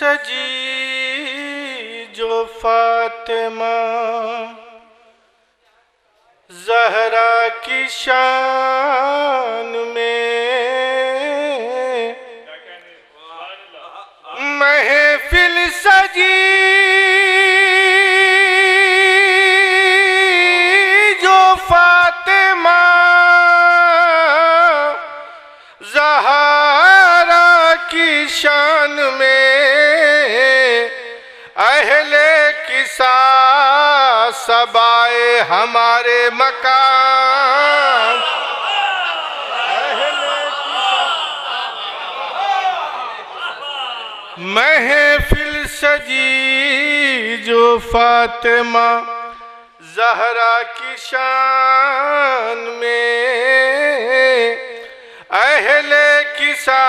सजी जो फातिमा ज़हरा की शान में, महफिल सजी जो फातिमा ज़हरा की शान में, अहले किसा सबाए हमारे मकान, महफिल सजी जो फातिमा ज़हरा की शान में, अहले किसा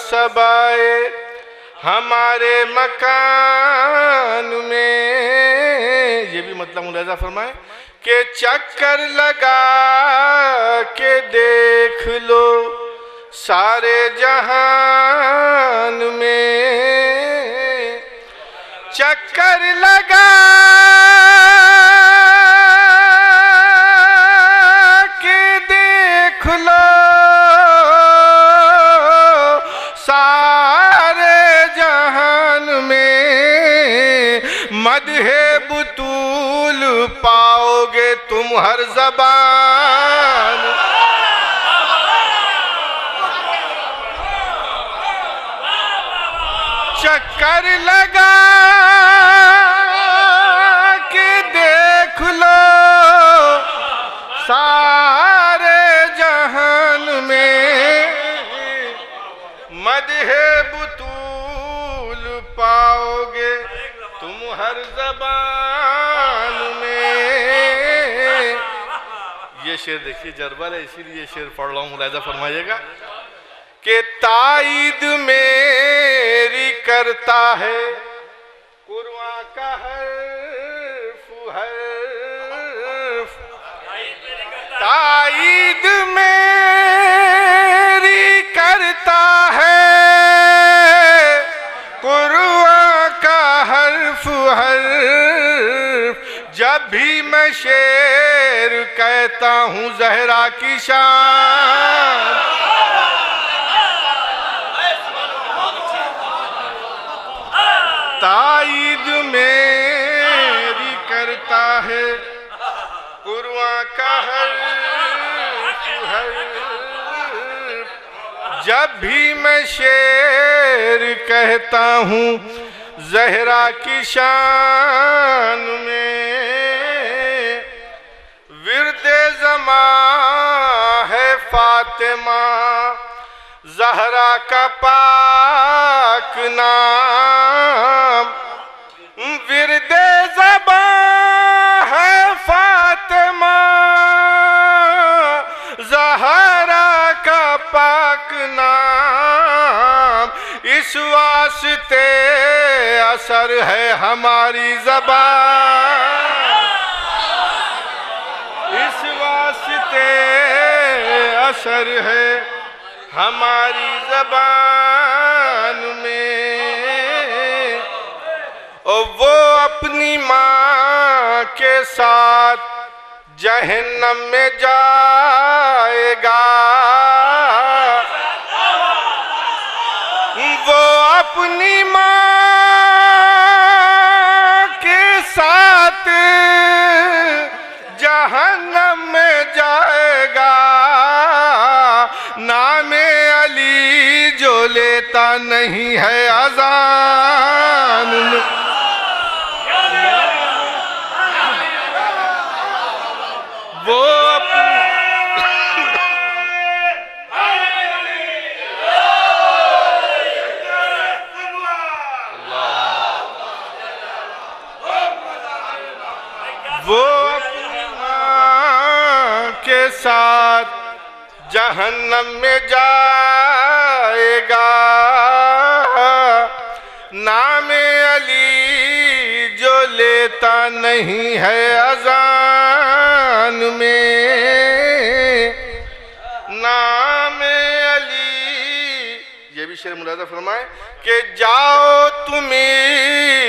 सबाए हमारे मकान में। ये भी मतलब मुलाज़ा फरमाए कि चक्कर लगा के देख लो सारे जहान में, चक्कर लगा के देख लो सारे जहान में, मदहे बुतूल पाओगे तुम हर ज़बान, चक्कर लगा के देख लो सारे जहान में, मदहे बुतूल पाओगे तुम हर ज़बान में। ये शेर देखिए जरबल है, इसीलिए शेर पढ़ रहा हूँ, मुलाहिज़ा फरमाइएगा कि ताईद मेरी करता है कुरआन का हर्फ हर्फ, ताईद मेरी करता है कुरआन का हर्फ हर्फ, जब भी मैं शेर कहता हूँ ज़हरा की शान, ताईद मेरी करता है कुरआन का हर्फ हर्फ, जब भी मैं शेर कहता हूँ ज़हरा की शान में। विर्दे ज़मा है फातिमा ज़हरा का पाक नाम, विर्दे ज़बा है फातिमा ज़हरा का पाक नाम, इस वास्ते असर है हमारी ज़बान, इस वास्ते असर है हमारी ज़बान में। और वो अपनी माँ के साथ जहन्नम में जाएगा, वो अपनी माँ के साथ जहन्नम में जाएगा, नामे अली जो लेता नहीं है अज़ान, वो अपनी माँ के साथ जहन्नम में जाएगा, नामे अली जो लेता नहीं है अज़ान में, नामे अली। ये भी भी शेर मुलाजा फरमाए कि जाओ तुम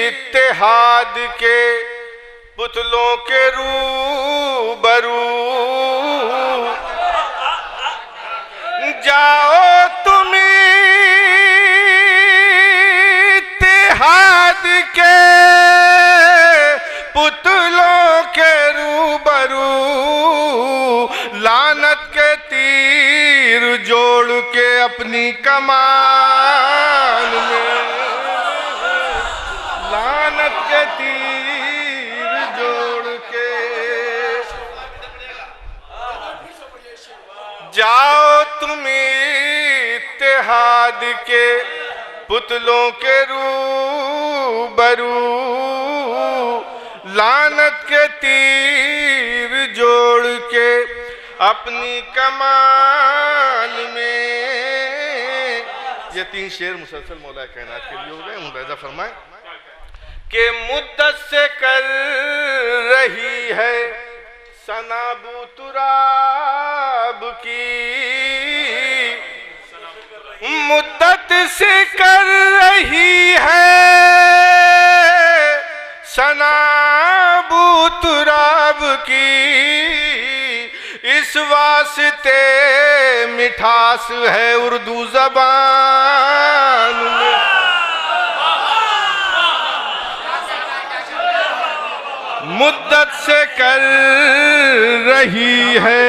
इत्तेहाद के पुतलों के रूबरू, जाओ तुम इत्तेहाद के पुतलों के रूबरू, लानत के तीर जोड़ के अपनी कमान में, लानत के तीर जोड़ के जाओ तुम इत्तेहाद के पुतलों के रूबरू, लानत के तीर जोड़ के अपनी कमान में। ये 3 शेर मुसलसल मौला कायनात के लिए हो गए। मुलाजा फरमाए कि मुद्दत से कर रही है सनाबू तुराब की, मुद्दत से कर रही है सनाबू तुराब की, इस वास्ते मिठास है उर्दू ज़बान में। मुद्दत से कर रही है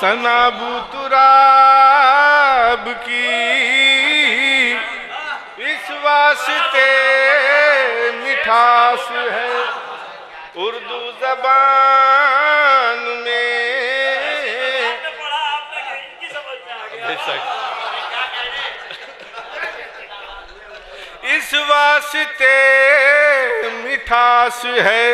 सनाबू तुराब की, इस वास्ते मिठास है उर्दू ज़बान में। इस वास्ते मिठास है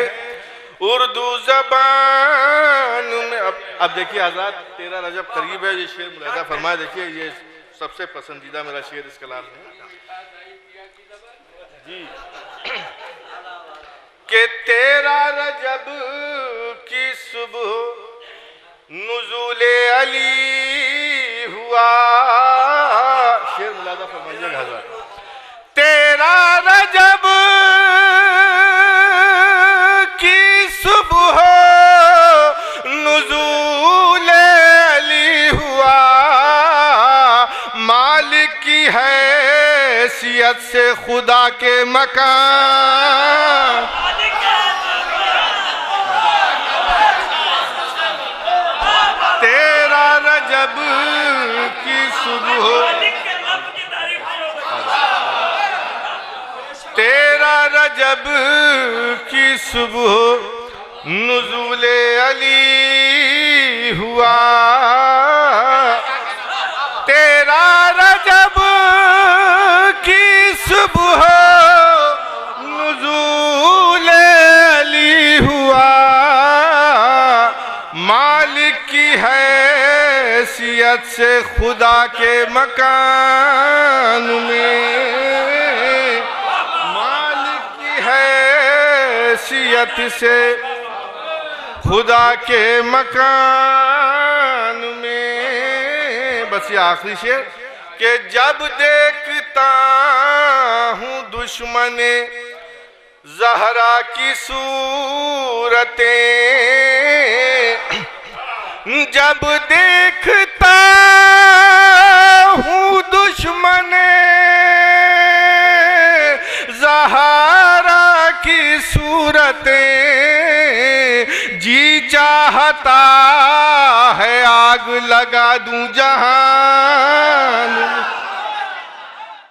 उर्दू ज़बान में। अब देखिए आज़ाद, 13 रजब करीब है, ये शेर मुलाजा फरमाए। देखिए ये सबसे पसंदीदा मेरा शेर इस कलाम में जी कि 13 रजब की सुबह नुज़ूले अली हुआ। शेर मुलाजा फरमाइएगा हज़रत। 13 रजब की सुबह नुज़ूले अली हुआ, मालिक की हैसियत से खुदा के मकान। 13 रजब की सुबह 13 रजब की सुबह नुज़ूले अली हुआ। 13 रजब की सुबह नुज़ूले अली हुआ, मालिक की हैसियत से खुदा के मकान में, हैसियत से खुदा के मकान में। बस ये आखिरी शेर कि जब देखता हूँ दुश्मने ज़हरा की सूरतें, जब देखता हूँ दुश्मने ज़हरा की सूरतें, जी चाहता है आग लगा दूं जहान।